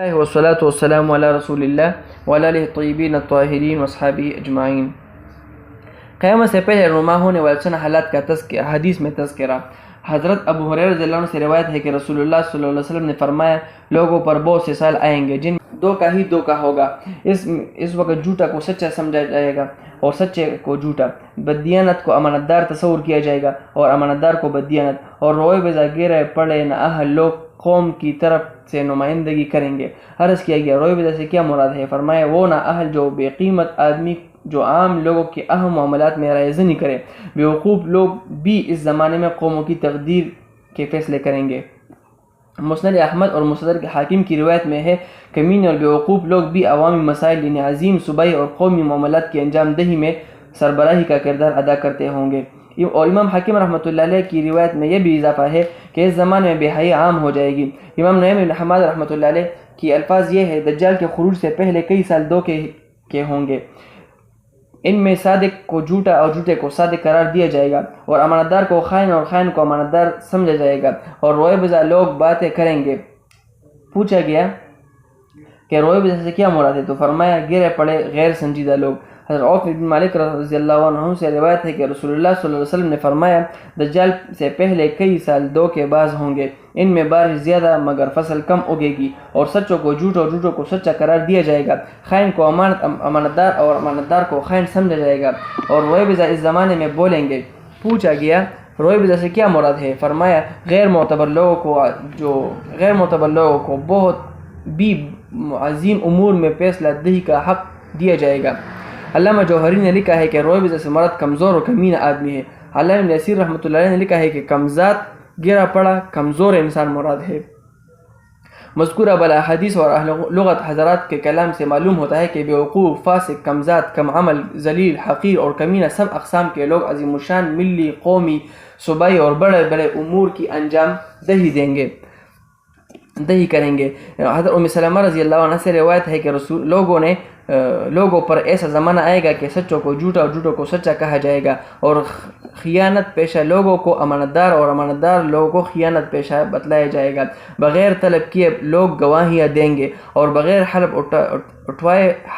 والصلاة والسلام على رسول اللہ وعلى آلہ الطیبین الطاہرین واصحابہ اجمعین۔ قیامت سے پہلے رونما ہونے والے چند حالات کا تذکرہ، حدیث میں تذکرہ۔ حضرت ابو ہریرہ رضی اللہ عنہ سے روایت ہے کہ رسول اللہ صلی اللہ علیہ وسلم نے فرمایا، لوگوں پر بہت سے سال آئیں گے جن دو کا ہی دو کا ہوگا۔ اس وقت جھوٹا کو سچا سمجھا جائے گا اور سچے کو جھوٹا، بددیانت کو امانت دار تصور کیا جائے گا اور امانت دار کو بددیانت، اور روئے بزا گرے پڑے نہ اہل لوگ قوم کی طرف سے نمائندگی کریں گے۔ عرض کیا گیا، روئے بزا سے کیا مراد ہے؟ فرمایا، وہ نہ اہل جو بے قیمت آدمی جو عام لوگوں کے اہم معاملات میں رائے زنی کرے۔ بیوقوف لوگ بھی اس زمانے میں قوموں کی تقدیر کے فیصلے کریں گے۔ مسند احمد اور مستدرک حاکم کی روایت میں ہے، کمینے اور بیوقوف لوگ بھی عوامی مسائل یعنی عظیم صوبائی اور قومی معاملات کی انجام دہی میں سربراہی کا کردار ادا کرتے ہوں گے۔ اور امام حاکم رحمۃ اللہ علیہ کی روایت میں یہ بھی اضافہ ہے کہ اس زمانے میں بے حیائی عام ہو جائے گی۔ امام نعیم بن حماد رحمۃ اللہ علیہ کی الفاظ یہ ہے، دجال کے خروج سے پہلے کئی سال دو کے ہوں گے۔ ان میں صادق کو جھوٹا اور جھوٹے کو صادق قرار دیا جائے گا، اور امانت دار کو خائن اور خائن کو امانت دار سمجھا جائے گا، اور روئے بزا لوگ باتیں کریں گے۔ پوچھا گیا کہ روئے بزا سے کیا مراد ہے؟ تو فرمایا، گرے پڑے غیر سنجیدہ لوگ۔ حضرت عوف بن مالک رضی اللہ عنہ سے روایت ہے کہ رسول اللہ صلی اللہ علیہ وسلم نے فرمایا، دجال سے پہلے کئی سال دو کے باز ہوں گے، ان میں بارش زیادہ مگر فصل کم اگے گی، اور سچوں کو جھوٹ اور جھوٹوں کو سچا قرار دیا جائے گا، خائن کو امانت دار اور امانت دار کو خائن سمجھا جائے گا، اور روئے بزا اس زمانے میں بولیں گے۔ پوچھا گیا، روئے بزا سے کیا مراد ہے؟ فرمایا، غیر معتبر لوگوں کو بہت بھی عظیم امور میں فیصلہ دہی کا حق دیا جائے گا۔ علامہ جوہری نے لکھا ہے کہ روئے بزا سے مراد کمزور اور کمینہ آدمی ہے۔ علامہ ابن یسیر رحمۃ اللہ علیہ نے لکھا ہے کہ کمزاد گرا پڑا کمزور انسان مراد ہے۔ مذکورہ بالاحادیث اور اہل لغت حضرات کے کلام سے معلوم ہوتا ہے کہ بیوقوف، فاسق، کمزاد، کم عمل، ذلیل، حقیر اور کمینہ سب اقسام کے لوگ عظیم الشان ملی، قومی، صوبائی اور بڑے بڑے امور کی انجام دہی کریں گے۔ حضرت ام سلمہ رضی اللہ عنہ سے روایت ہے کہ لوگوں پر ایسا زمانہ آئے گا کہ سچوں کو جھوٹا اور جھوٹوں کو سچا کہا جائے گا، اور خیانت پیشہ لوگوں کو امانت دار اور امانت دار لوگوں کو خیانت پیشہ بتلایا جائے گا۔ بغیر طلب کیے لوگ گواہیاں دیں گے اور بغیر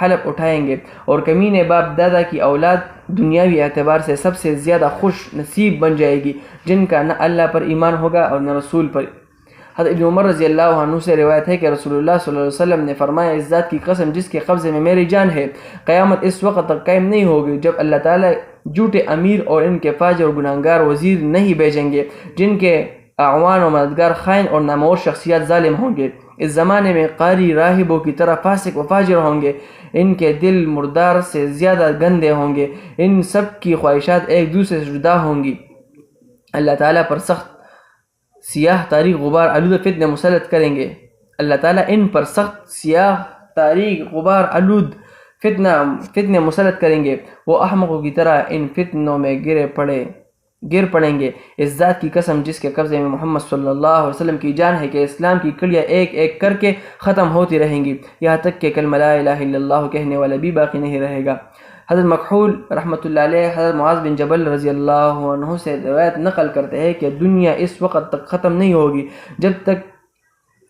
حلف اٹھائیں گے، اور کمینے باپ دادا کی اولاد دنیاوی اعتبار سے سب سے زیادہ خوش نصیب بن جائے گی، جن کا نہ اللہ پر ایمان ہوگا اور نہ رسول پر۔ حضرت ابن عمر رضی اللہ عنہ سے روایت ہے کہ رسول اللہ صلی اللہ علیہ وسلم نے فرمایا، اس ذات کی قسم جس کے قبضے میں میری جان ہے، قیامت اس وقت تک قائم نہیں ہوگی جب اللہ تعالیٰ جھوٹے امیر اور ان کے فاجر اور گناہگار وزیر نہیں بھیجیں گے، جن کے اعوان و مددگار خائن اور نامور شخصیات ظالم ہوں گے۔ اس زمانے میں قاری راہبوں کی طرح فاسق و فاجر ہوں گے، ان کے دل مردار سے زیادہ گندے ہوں گے، ان سب کی خواہشات ایک دوسرے سے جدا ہوں گی۔ اللہ تعالیٰ پر سخت سیاہ تاریک غبار آلود فتنے مسلط کریں گے۔ اللہ تعالیٰ ان پر سخت سیاہ تاریک غبار آلود فتنے مسلط کریں گے، وہ احمقوں کی طرح ان فتنوں میں گر پڑیں گے۔ اس ذات کی قسم جس کے قبضے میں محمد صلی اللہ علیہ وسلم کی جان ہے کہ اسلام کی کڑیاں ایک ایک کر کے ختم ہوتی رہیں گی، یہاں تک کہ کلمہ لا الہ الا اللہ کہنے والا بھی باقی نہیں رہے گا۔ حضرت مکحول رحمۃ اللہ علیہ حضرت معاذ بن جبل رضی اللہ عنہ سے روایت نقل کرتے ہیں کہ دنیا اس وقت تک ختم نہیں ہوگی جب تک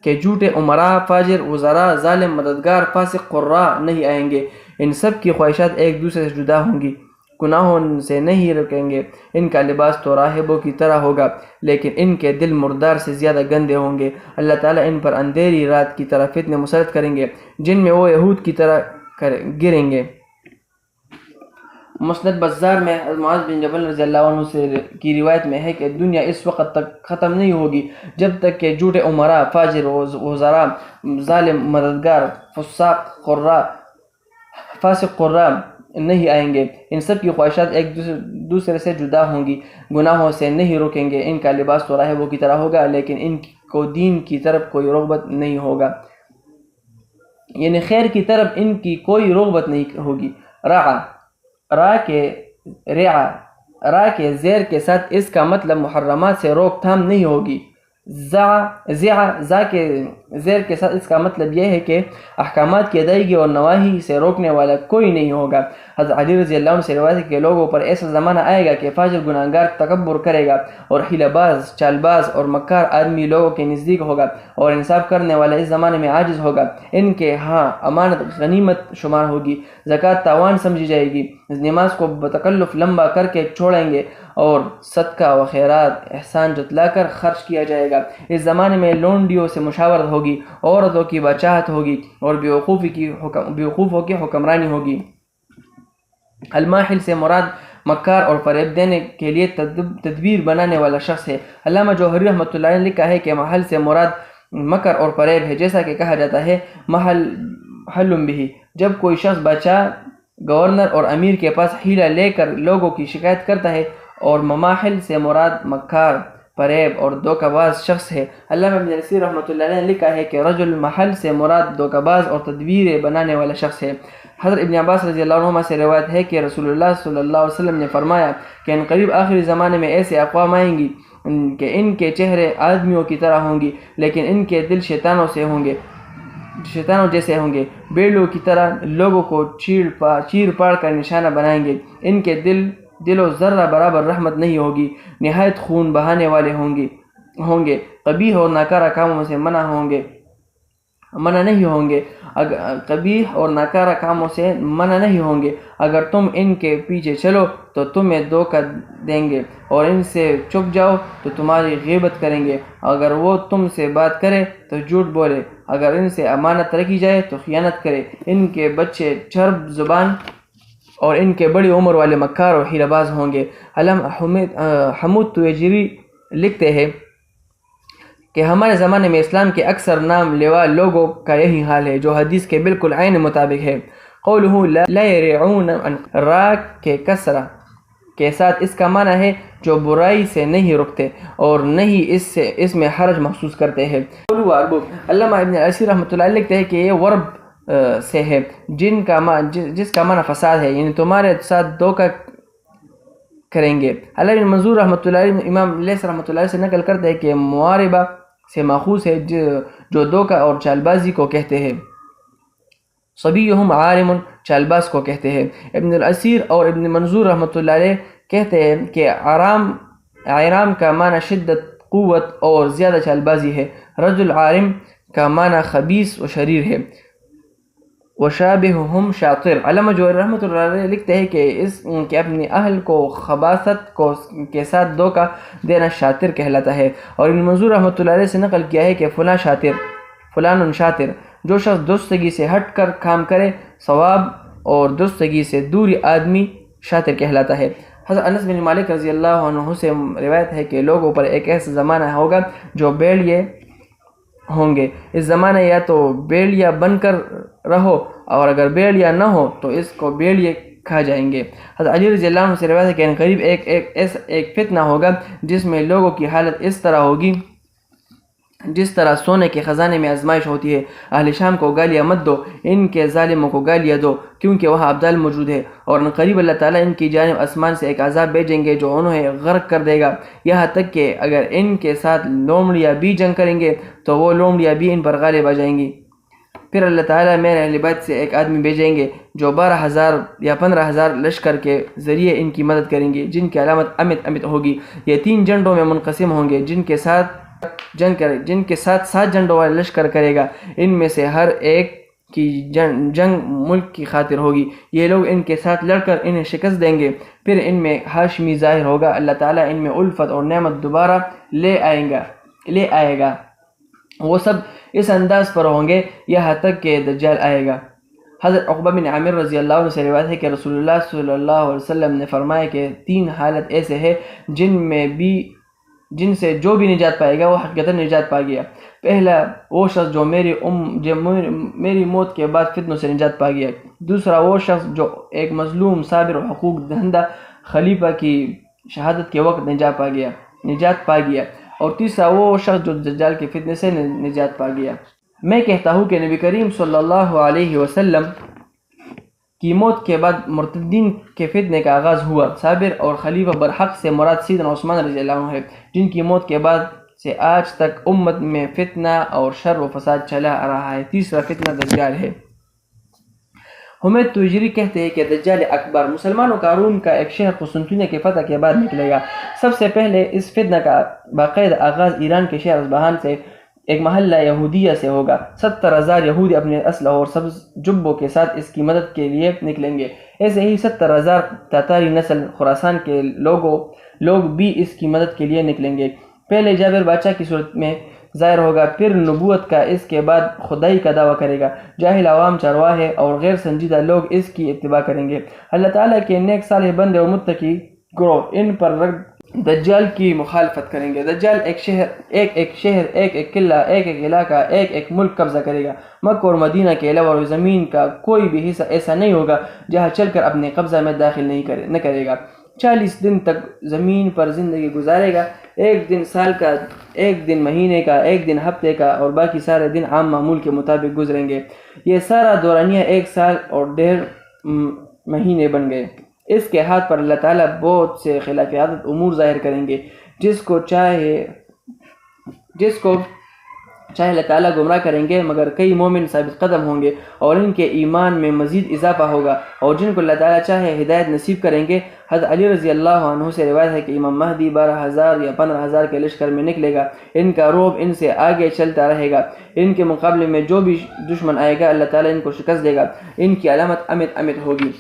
کہ جھوٹے عمراء، فاجر وزراء، ظالم مددگار، فاسق قراء نہیں آئیں گے۔ ان سب کی خواہشات ایک دوسرے سے جدا ہوں گی، گناہوں سے نہیں رکیں گے۔ ان کا لباس تو راہبوں کی طرح ہوگا، لیکن ان کے دل مردار سے زیادہ گندے ہوں گے۔ اللہ تعالیٰ ان پر اندھیری رات کی طرح فتنے مسلط کریں گے، جن میں وہ یہود کی طرح گریں گے۔ مسند بزار میں معاذ بن جبل رضی اللہ عنہ سے کی روایت میں ہے کہ دنیا اس وقت تک ختم نہیں ہوگی جب تک کہ جھوٹے عمراء، فاجر وزراء، ظالم مددگار، فاسق قراء نہیں آئیں گے۔ ان سب کی خواہشات ایک دوسرے سے جدا ہوں گی، گناہوں سے نہیں رکیں گے۔ ان کا لباس تو راہبوں کی طرح ہوگا، لیکن ان کو دین کی طرف کوئی رغبت نہیں ہوگا، یعنی خیر کی طرف ان کی کوئی رغبت نہیں ہوگی۔ را کے زیر کے ساتھ اس کا مطلب محرمات سے روک تھام نہیں ہوگی۔ زا کے زیر کے ساتھ اس کا مطلب یہ ہے کہ احکامات کی ادائیگی اور نواہی سے روکنے والا کوئی نہیں ہوگا۔ حضرت علی رضی اللہ عنہ سے روایت ہے کہ لوگوں پر ایسا زمانہ آئے گا کہ فاجر گناہگار تکبر کرے گا اور حیلہ باز، چال باز اور مکار آدمی لوگوں کے نزدیک ہوگا، اور انصاف کرنے والا اس زمانے میں عاجز ہوگا۔ ان کے ہاں امانت غنیمت شمار ہوگی، زکوٰۃ تاوان سمجھی جائے گی، نماز کو بتکلف لمبا کر کے چھوڑیں گے، اور صدقہ و خیرات احسان جتلا کر خرچ کیا جائے گا۔ اس زمانے میں لونڈیوں سے مشاورت ہوگی، عورتوں کی بچاہت ہوگی، اور بیوقوفوں کی حکمرانی ہوگی۔ الماحل سے مراد مکار اور فریب دینے کے لیے تدبیر بنانے والا شخص ہے۔ علامہ جوہری رحمۃ اللہ نے لکھا ہے کہ محل سے مراد مکر اور فریب ہے، جیسا کہ کہا جاتا ہے محل حلم بھی، جب کوئی شخص بادشاہ، گورنر اور امیر کے پاس ہیلہ لے کر لوگوں کی شکایت کرتا ہے، اور مماحل سے مراد مکار، فریب اور دھوکہ باز شخص ہے۔ علامہ ابن کثیر رحمۃ اللہ علیہ نے لکھا ہے کہ رجل محل سے مراد دھوکہ باز اور تدبیریں بنانے والا شخص ہے۔ حضرت ابن عباس رضی اللہ عنہما سے روایت ہے کہ رسول اللہ صلی اللہ علیہ وسلم نے فرمایا کہ ان قریب آخری زمانے میں ایسے اقوام آئیں گی کہ ان کے چہرے آدمیوں کی طرح ہوں گی، لیکن ان کے دل شیطانوں جیسے ہوں گے، بیڑوں کی طرح لوگوں کو چیر پاڑ کر نشانہ بنائیں گے۔ ان کے دل و ذرہ برابر رحمت نہیں ہوگی، نہایت خون بہانے والے ہوں گے، قبیح اور ناکارہ کاموں سے منع نہیں ہوں گے۔ اگر تم ان کے پیچھے چلو تو تمہیں دھوکہ دیں گے، اور ان سے چپ جاؤ تو تمہاری غیبت کریں گے۔ اگر وہ تم سے بات کرے تو جھوٹ بولے، اگر ان سے امانت رکھی جائے تو خیانت کرے۔ ان کے بچے چرب زبان اور ان کے بڑی عمر والے مکار اور حیلہ باز ہوں گے۔ علامہ حمود تویجری لکھتے ہیں کہ ہمارے زمانے میں اسلام کے اکثر نام لیوا لوگوں کا یہی حال ہے، جو حدیث کے بالکل عین مطابق ہے۔ قولہ لا یرعون را کے کسرہ کے ساتھ اس کا معنی ہے جو برائی سے نہیں رکتے اور نہیں اس میں حرج محسوس کرتے ہیں۔ علامہ ابن کثیر رحمۃ اللہ علیہ لکھتے ہیں کہ یہ ورب سے ہے جس کا معنی فساد ہے، یعنی تمہارے ساتھ دھوکہ کریں گے۔ علامہ ابن منظور رحمۃ اللہ علیہ امام لیث رحمۃ اللہ علیہ سے نقل کرتے ہیں کہ مواربہ سے ماخوذ ہے جو دھوکہ اور چال بازی کو کہتے ہیں۔ صبیہم عارم چال باز کو کہتے ہیں۔ ابن الاسیر اور ابن منظور رحمۃ اللہ علیہ کہتے ہیں کہ عارم کا معنی شدت، قوت اور زیادہ چال بازی ہے۔ رجل عارم کا معنی خبیث و شریر ہے۔ وشابہہم شاطر، علامہ جوہری رحمۃ اللہ علیہ لکھتے ہیں کہ اپنی اہل کو خباثت کے ساتھ دھوکہ دینا شاطر کہلاتا ہے۔ اور ابن منظور رحمۃ اللہ علیہ سے نقل کیا ہے کہ فلان شاطر، جو شخص درستگی سے ہٹ کر کام کرے، ثواب اور درستگی سے دوری آدمی شاطر کہلاتا ہے۔ حضرت انس بن مالک رضی اللہ عنہ سے روایت ہے کہ لوگوں پر ایک ایسا زمانہ ہوگا جو بیڑیے ہوں گے۔ اس زمانے یا تو بیڑیا بن کر رہو، اور اگر بیڑیا نہ ہو تو اس کو بیڑیے کھا جائیں گے۔ حضرت علی رضی اللہ عنہ سے روایت ہے کہ ان قریب ایک فتنہ ہوگا جس میں لوگوں کی حالت اس طرح ہوگی جس طرح سونے کے خزانے میں آزمائش ہوتی ہے۔ اہل شام کو گالیاں مت دو، ان کے ظالموں کو گالیاں دو، کیونکہ وہاں ابدال موجود ہے، اور ان قریب اللہ تعالیٰ ان کی جانب آسمان سے ایک عذاب بھیجیں گے جو انہیں غرق کر دے گا، یہاں تک کہ اگر ان کے ساتھ لومڑیاں بھی جنگ کریں گے تو وہ لومڑیاں بھی ان پر غالب آ جائیں گی۔ پھر اللہ تعالیٰ میرے اہل بیت سے ایک آدمی بھیجیں گے جو 12,000 یا 15,000 لشکر کے ذریعے ان کی مدد کریں گے، جن کی علامت امت ہوگی۔ یہ 3 جنڈوں میں منقسم ہوں گے، جن کے ساتھ 7 جنڈوں والا لشکر کرے گا۔ ان میں سے ہر ایک کی جنگ ملک کی خاطر ہوگی۔ یہ لوگ ان کے ساتھ لڑ کر انہیں شکست دیں گے، پھر ان میں ہاشمی ظاہر ہوگا۔ اللہ تعالیٰ ان میں الفت اور نعمت دوبارہ لے آئے گا۔ وہ سب اس انداز پر ہوں گے یہاں تک کہ دجال آئے گا۔ حضرت عقبہ بن عامر رضی اللہ عنہ سے روایت ہے کہ رسول اللہ صلی اللہ علیہ وسلم نے فرمایا کہ 3 حالت ایسے ہیں جن سے جو بھی نجات پائے گا وہ حقیقتاً نجات پا گیا۔ پہلا وہ شخص جو میری موت کے بعد فتنوں سے نجات پا گیا۔ دوسرا وہ شخص جو ایک مظلوم، صابر اور حقوق دہندہ خلیفہ کی شہادت کے وقت نجات پا گیا۔ اور تیسرا وہ شخص جو دجال کے فتنے سے نجات پا گیا۔ میں کہتا ہوں کہ نبی کریم صلی اللہ علیہ وسلم کی موت کے بعد مرتدین کے فتنے کا آغاز ہوا۔ صابر اور خلیفہ برحق سے مراد سیدنا عثمان رضی اللہ عنہ ہے، جن کی موت کے بعد سے آج تک امت میں فتنہ اور شر و فساد چلا آ رہا ہے۔ تیسرا فتنہ دجال ہے۔ حمید توجری کہتے ہیں کہ دجال اکبر مسلمانوں کا روم کا ایک شہر قسطنطنیہ کے فتح کے بعد نکلے گا۔ سب سے پہلے اس فتنہ کا باقاعدہ آغاز ایران کے شہر اصبہان سے ایک محلہ یہودیہ سے ہوگا۔ 70,000 یہودی اپنے اسلحہ اور سبز جبوں کے ساتھ اس کی مدد کے لیے نکلیں گے۔ ایسے ہی 70,000 تاتاری نسل خراسان کے لوگ بھی اس کی مدد کے لیے نکلیں گے۔ پہلے جابر بادشاہ کی صورت میں ظاہر ہوگا، پھر نبوت کا، اس کے بعد خدائی کا دعویٰ کرے گا۔ جاہل عوام، چرواہے اور غیر سنجیدہ لوگ اس کی اتباع کریں گے۔ اللہ تعالیٰ کے نیک صالح بندے اور متقی گروہ ان پر دجال کی مخالفت کریں گے۔ دجال ایک شہر، ایک قلعہ، ایک علاقہ، ایک ملک قبضہ کرے گا۔ مکہ اور مدینہ کے علاوہ زمین کا کوئی بھی حصہ ایسا نہیں ہوگا جہاں چل کر اپنے قبضہ میں داخل نہ کرے گا۔ 40 دن تک زمین پر زندگی گزارے گا۔ ایک دن سال کا، ایک دن مہینے کا، ایک دن ہفتے کا اور باقی سارے دن عام معمول کے مطابق گزریں گے۔ یہ سارا دورانیہ 1 سال اور 1.5 مہینے بن گئے۔ اس کے ہاتھ پر اللہ تعالیٰ بہت سے خلاف عادت امور ظاہر کریں گے۔ جس کو چاہے اللہ تعالیٰ گمراہ کریں گے، مگر کئی مومن ثابت قدم ہوں گے اور ان کے ایمان میں مزید اضافہ ہوگا، اور جن کو اللہ تعالیٰ چاہے ہدایت نصیب کریں گے۔ حضرت علی رضی اللہ عنہ سے روایت ہے کہ امام مہدی 12,000 یا 15,000 کے لشکر میں نکلے گا۔ ان کا رعب ان سے آگے چلتا رہے گا۔ ان کے مقابلے میں جو بھی دشمن آئے گا، اللہ تعالیٰ ان کو شکست دے گا۔ ان کی علامت امت ہوگی۔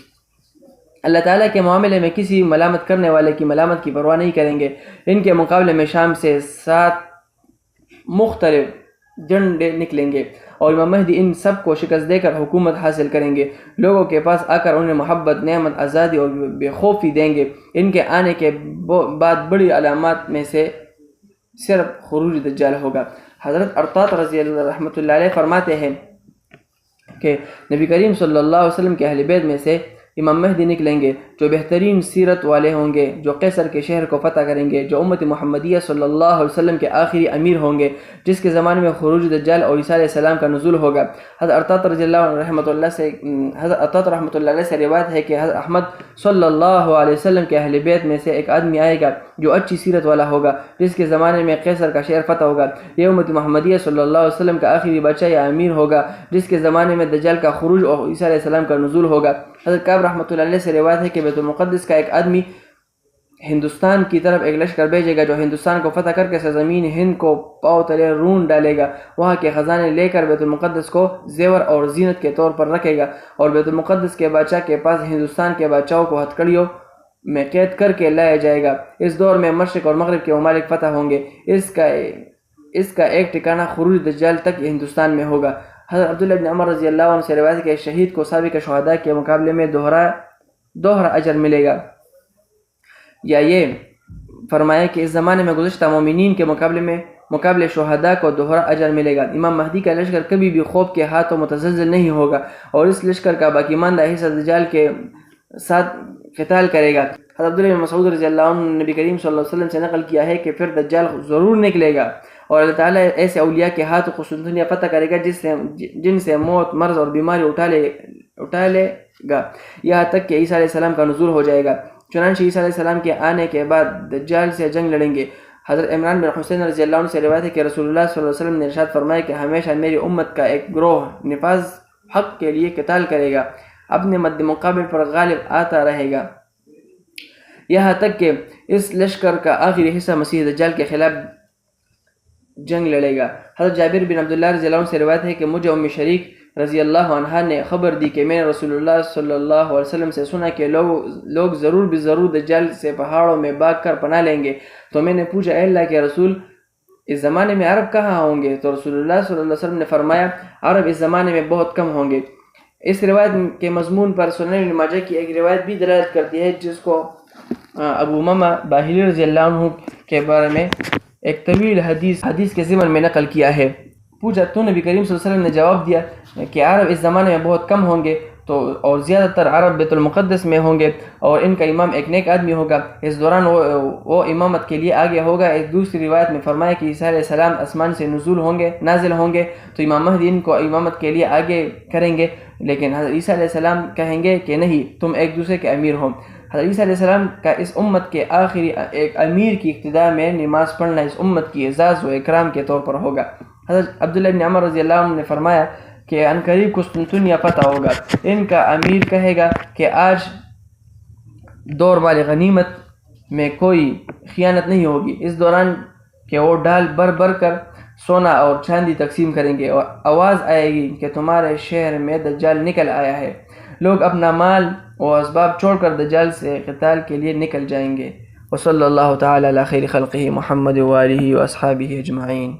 اللہ تعالیٰ کے معاملے میں کسی ملامت کرنے والے کی ملامت کی پرواہ نہیں کریں گے۔ ان کے مقابلے میں شام سے 7 مختلف جھنڈے نکلیں گے اور امام مہدی ان سب کو شکست دے کر حکومت حاصل کریں گے۔ لوگوں کے پاس آ کر انہیں محبت، نعمت، آزادی اور بے خوفی دیں گے۔ ان کے آنے کے بعد بڑی علامات میں سے صرف خروج دجال ہوگا۔ حضرت ارطاط رضی اللہ رحمۃ اللہ علیہ فرماتے ہیں کہ نبی کریم صلی اللہ علیہ وسلم کے اہل بیت میں سے امام مہدی نکلیں گے جو بہترین سیرت والے ہوں گے، جو قیصر کے شہر کو فتح کریں گے، جو امت محمدیہ صلی اللہ علیہ وسلم کے آخری امیر ہوں گے، جس کے زمانے میں خروج دجال اور عیسیٰ علیہ السلام کا نزول ہوگا۔ حضرت ارطاط رضی اللہ عنہ رحمۃ اللہ سے روایت ہے کہ حضرت احمد صلی اللہ علیہ وسلم کے اہل بیت میں سے ایک آدمی آئے گا جو اچھی سیرت والا ہوگا، جس کے زمانے میں قیصر کا شہر فتح ہوگا۔ یہ امت محمدیہ صلی اللہ علیہ وسلم کا آخری بادشاہ یا امیر ہوگا، جس کے زمانے میں دجال کا خروج اور عیسیٰ علیہ السلام کا نزول ہوگا۔ حضرت کعب رحمۃ اللہ علیہ سے روایت ہے کہ بیت المقدس کا ایک آدمی ہندوستان کی طرف ایک لشکر بھیجے گا جو ہندوستان کو فتح کر کے سرزمین ہند کو پاؤں تلے رون ڈالے گا، وہاں کے خزانے لے کر بیت المقدس کو زیور اور زینت کے طور پر رکھے گا، اور بیت المقدس کے بادشاہ کے پاس ہندوستان کے بادشاہوں کو ہتھکڑیوں میں قید کر کے لایا جائے گا۔ اس دور میں مشرق اور مغرب کے ممالک فتح ہوں گے۔ اس کا ایک ٹھکانہ خروج دجال تک ہندوستان میں ہوگا۔ حضرت عبداللہ بن عمر رضی اللہ عنہ سے روایت ہے کہ شہید کو سابق شہداء کے مقابلے میں دوہرا اجر ملے گا، یا یہ فرمایا کہ اس زمانے میں گزشتہ مومنین کے مقابلے شہداء کو دوہرا اجر ملے گا۔ امام مہدی کا لشکر کبھی بھی خوف کے ہاتھوں متزلزل نہیں ہوگا، اور اس لشکر کا باقی ماندہ حصہ دجال کے ساتھ قتال کرے گا۔ حضرت عبداللہ بن مسعود رضی اللہ عنہ نبی کریم صلی اللہ علیہ وسلم سے نقل کیا ہے کہ پھر دجال ضرور نکلے گا، اور اللہ تعالیٰ ایسے اولیاء کے ہاتھ قسطنطنیہ فتح کرے گا جن سے موت، مرض اور بیماری اٹھا لے گا، یہاں تک کہ عیسیٰ علیہ السلام کا نزول ہو جائے گا۔ چنانچہ عیسیٰ علیہ السلام کے آنے کے بعد دجال سے جنگ لڑیں گے۔ حضرت عمران بن حسین رضی اللہ عنہ سے روایت ہے کہ رسول اللہ صلی اللہ علیہ وسلم نے ارشاد فرمایا کہ ہمیشہ میری امت کا ایک گروہ نفاذ حق کے لیے قتال کرے گا، اپنے مد مقابل پر غالب آتا رہے گا، یہاں تک کہ اس لشکر کا آخری حصہ مسیح دجال کے خلاف جنگ لڑے گا۔ حضرت جابر بن عبداللہ رضی اللہ عنہ سے روایت ہے کہ مجھے ام شریک رضی اللہ عنہا نے خبر دی کہ میں نے رسول اللہ صلی اللہ علیہ وسلم سے سنا کہ لوگ ضرور دجال سے پہاڑوں میں بھاگ کر پناہ لیں گے۔ تو میں نے پوچھا، اے اللہ کے رسول، اس زمانے میں عرب کہاں ہوں گے؟ تو رسول اللہ صلی اللہ علیہ وسلم نے فرمایا، عرب اس زمانے میں بہت کم ہوں گے۔ اس روایت کے مضمون پر سنن ابن ماجہ کی ایک روایت بھی دلالت کرتی ہے، جس کو ابو امامہ باہلی رضی اللہ عنہ کے بارے میں ایک طویل حدیث کے ضمن میں نقل کیا ہے۔ پوچھا تو نبی کریم صلی اللہ علیہ وسلم نے جواب دیا کہ عرب اس زمانے میں بہت کم ہوں گے، اور زیادہ تر عرب بیت المقدس میں ہوں گے، اور ان کا امام ایک نیک آدمی ہوگا، اس دوران وہ امامت کے لیے آگے ہوگا۔ ایک دوسری روایت میں فرمایا کہ عیسیٰ علیہ السلام آسمان سے نازل ہوں گے تو امام مہدی ان کو امامت کے لیے آگے کریں گے، لیکن حضرت عیسیٰ علیہ السلام کہیں گے کہ نہیں، تم ایک دوسرے کے امیر ہو۔ حضرت عیسیٰ علیہ السلام کا اس امت کے آخری ایک امیر کی اقتداء میں نماز پڑھنا اس امت کی اعزاز و اکرام کے طور پر ہوگا۔ حضرت عبداللہ بن عمر رضی اللہ عنہ نے فرمایا کہ عنقریب قسطنطنیہ فتح ہوگا، ان کا امیر کہے گا کہ آج دور مال غنیمت میں کوئی خیانت نہیں ہوگی، اس دوران کہ وہ ڈال بھر کر سونا اور چاندی تقسیم کریں گے، اور آواز آئے گی کہ تمہارے شہر میں دجال نکل آیا ہے۔ لوگ اپنا مال و اسباب چھوڑ کر دجال سے قتال کے لیے نکل جائیں گے۔ وصلی اللہ تعالی علی خیر خلقہ محمد و آلہ و اصحابہ اجمعین۔